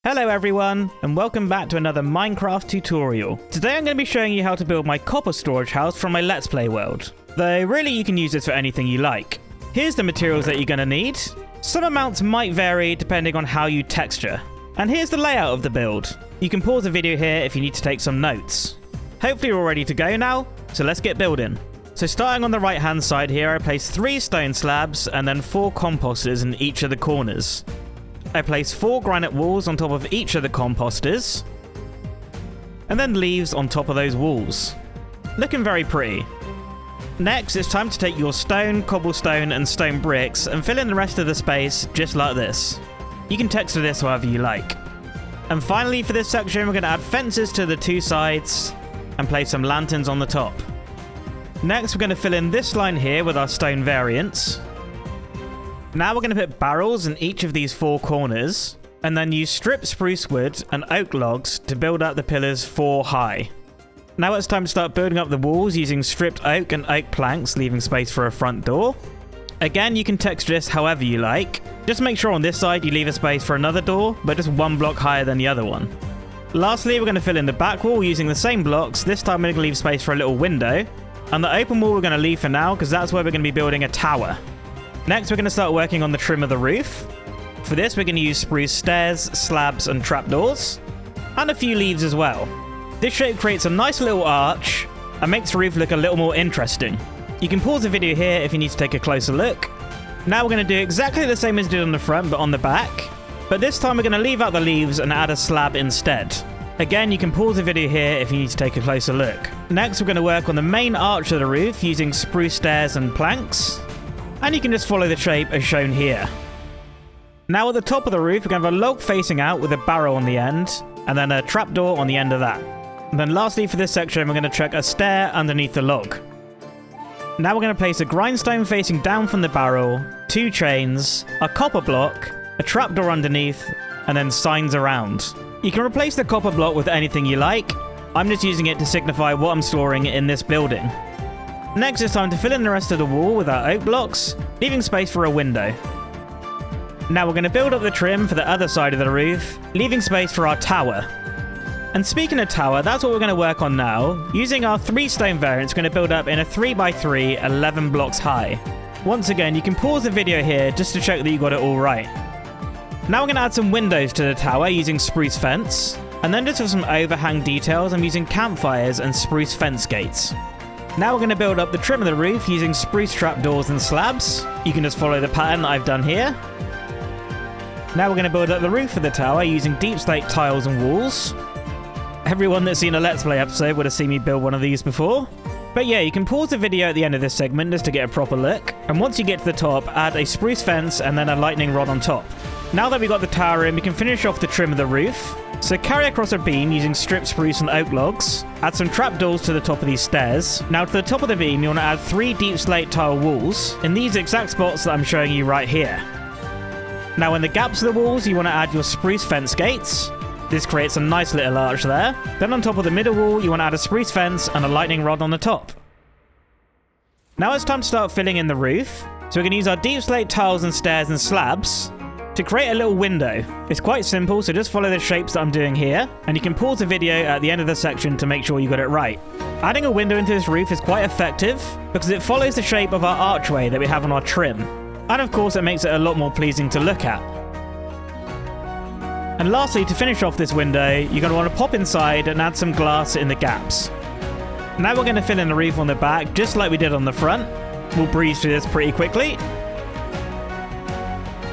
Hello everyone, and welcome back to another Minecraft tutorial. Today I'm going to be showing you how to build my copper storage house from my Let's Play world. Though really you can use this for anything you like. Here's the materials that you're going to need. Some amounts might vary depending on how you texture. And here's the layout of the build. You can pause the video here if you need to take some notes. Hopefully you're all ready to go now, so let's get building. So starting on the right hand side here, I place 3 stone slabs and then 4 composters in each of the corners. I place 4 granite walls on top of each of the composters, and then leaves on top of those walls. Looking very pretty. Next, it's time to take your stone, cobblestone, and stone bricks and fill in the rest of the space just like this. You can texture this however you like. And finally, for this section, we're going to add fences to the 2 sides and place some lanterns on the top. Next, we're going to fill in this line here with our stone variants. Now we're going to put barrels in each of these 4 corners, and then use stripped spruce wood and oak logs to build up the pillars 4 high. Now it's time to start building up the walls using stripped oak and oak planks, leaving space for a front door. Again, you can texture this however you like. Just make sure on this side you leave a space for another door, but just 1 block higher than the other one. Lastly, we're going to fill in the back wall using the same blocks. This time we're going to leave space for a little window. And the open wall we're going to leave for now, because that's where we're going to be building a tower. Next, we're going to start working on the trim of the roof. For this, we're going to use spruce stairs, slabs, and trapdoors, and a few leaves as well. This shape creates a nice little arch and makes the roof look a little more interesting. You can pause the video here if you need to take a closer look. Now we're going to do exactly the same as we did on the front, but on the back. But this time, we're going to leave out the leaves and add a slab instead. Again, you can pause the video here if you need to take a closer look. Next, we're going to work on the main arch of the roof using spruce stairs and planks. And you can just follow the shape as shown here. Now at the top of the roof, we're going to have a log facing out with a barrel on the end, and then a trapdoor on the end of that. And then lastly for this section, we're going to chuck a stair underneath the log. Now we're going to place a grindstone facing down from the barrel, 2 chains, a copper block, a trapdoor underneath, and then signs around. You can replace the copper block with anything you like. I'm just using it to signify what I'm storing in this building. Next, it's time to fill in the rest of the wall with our oak blocks, leaving space for a window. Now we're going to build up the trim for the other side of the roof, leaving space for our tower. And speaking of tower, that's what we're going to work on now. Using our 3 stone variants, we're going to build up in a 3x3, 11 blocks high. Once again, you can pause the video here just to check that you got it all right. Now we're going to add some windows to the tower using spruce fence. And then just for some overhang details, I'm using campfires and spruce fence gates. Now we're going to build up the trim of the roof using spruce trapdoors and slabs. You can just follow the pattern that I've done here. Now we're going to build up the roof of the tower using deep slate tiles and walls. Everyone that's seen a Let's Play episode would have seen me build one of these before. But yeah, you can pause the video at the end of this segment just to get a proper look. And once you get to the top, add a spruce fence and then a lightning rod on top. Now that we've got the tower in, we can finish off the trim of the roof. So carry across a beam using stripped spruce and oak logs. Add some trapdoors to the top of these stairs. Now to the top of the beam, you want to add 3 deep slate tile walls in these exact spots that I'm showing you right here. Now in the gaps of the walls, you want to add your spruce fence gates. This creates a nice little arch there. Then on top of the middle wall, you want to add a spruce fence and a lightning rod on the top. Now it's time to start filling in the roof. So we're going to use our deep slate tiles and stairs and slabs to create a little window. It's quite simple, so just follow the shapes that I'm doing here, and you can pause the video at the end of the section to make sure you got it right. Adding a window into this roof is quite effective, because it follows the shape of our archway that we have on our trim. And of course, it makes it a lot more pleasing to look at. And lastly, to finish off this window, you're going to want to pop inside and add some glass in the gaps. Now we're going to fill in the roof on the back, just like we did on the front. We'll breeze through this pretty quickly.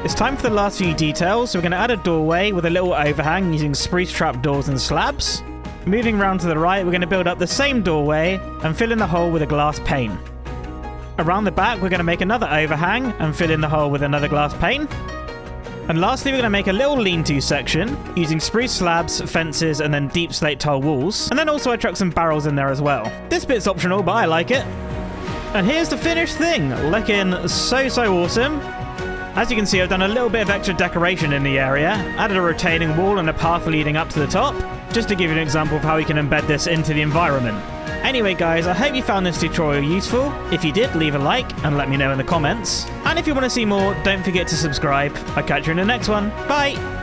It's time for the last few details, so we're going to add a doorway with a little overhang using spruce trapdoors and slabs. Moving round to the right, we're going to build up the same doorway and fill in the hole with a glass pane. Around the back, we're going to make another overhang and fill in the hole with another glass pane. And lastly, we're going to make a little lean-to section using spruce slabs, fences, and then deep slate tile walls. And then also I chucked some barrels in there as well. This bit's optional, but I like it. And here's the finished thing, looking so awesome. As you can see, I've done a little bit of extra decoration in the area, added a retaining wall and a path leading up to the top, just to give you an example of how we can embed this into the environment. Anyway guys, I hope you found this tutorial useful. If you did, leave a like and let me know in the comments. And if you want to see more, don't forget to subscribe. I'll catch you in the next one. Bye!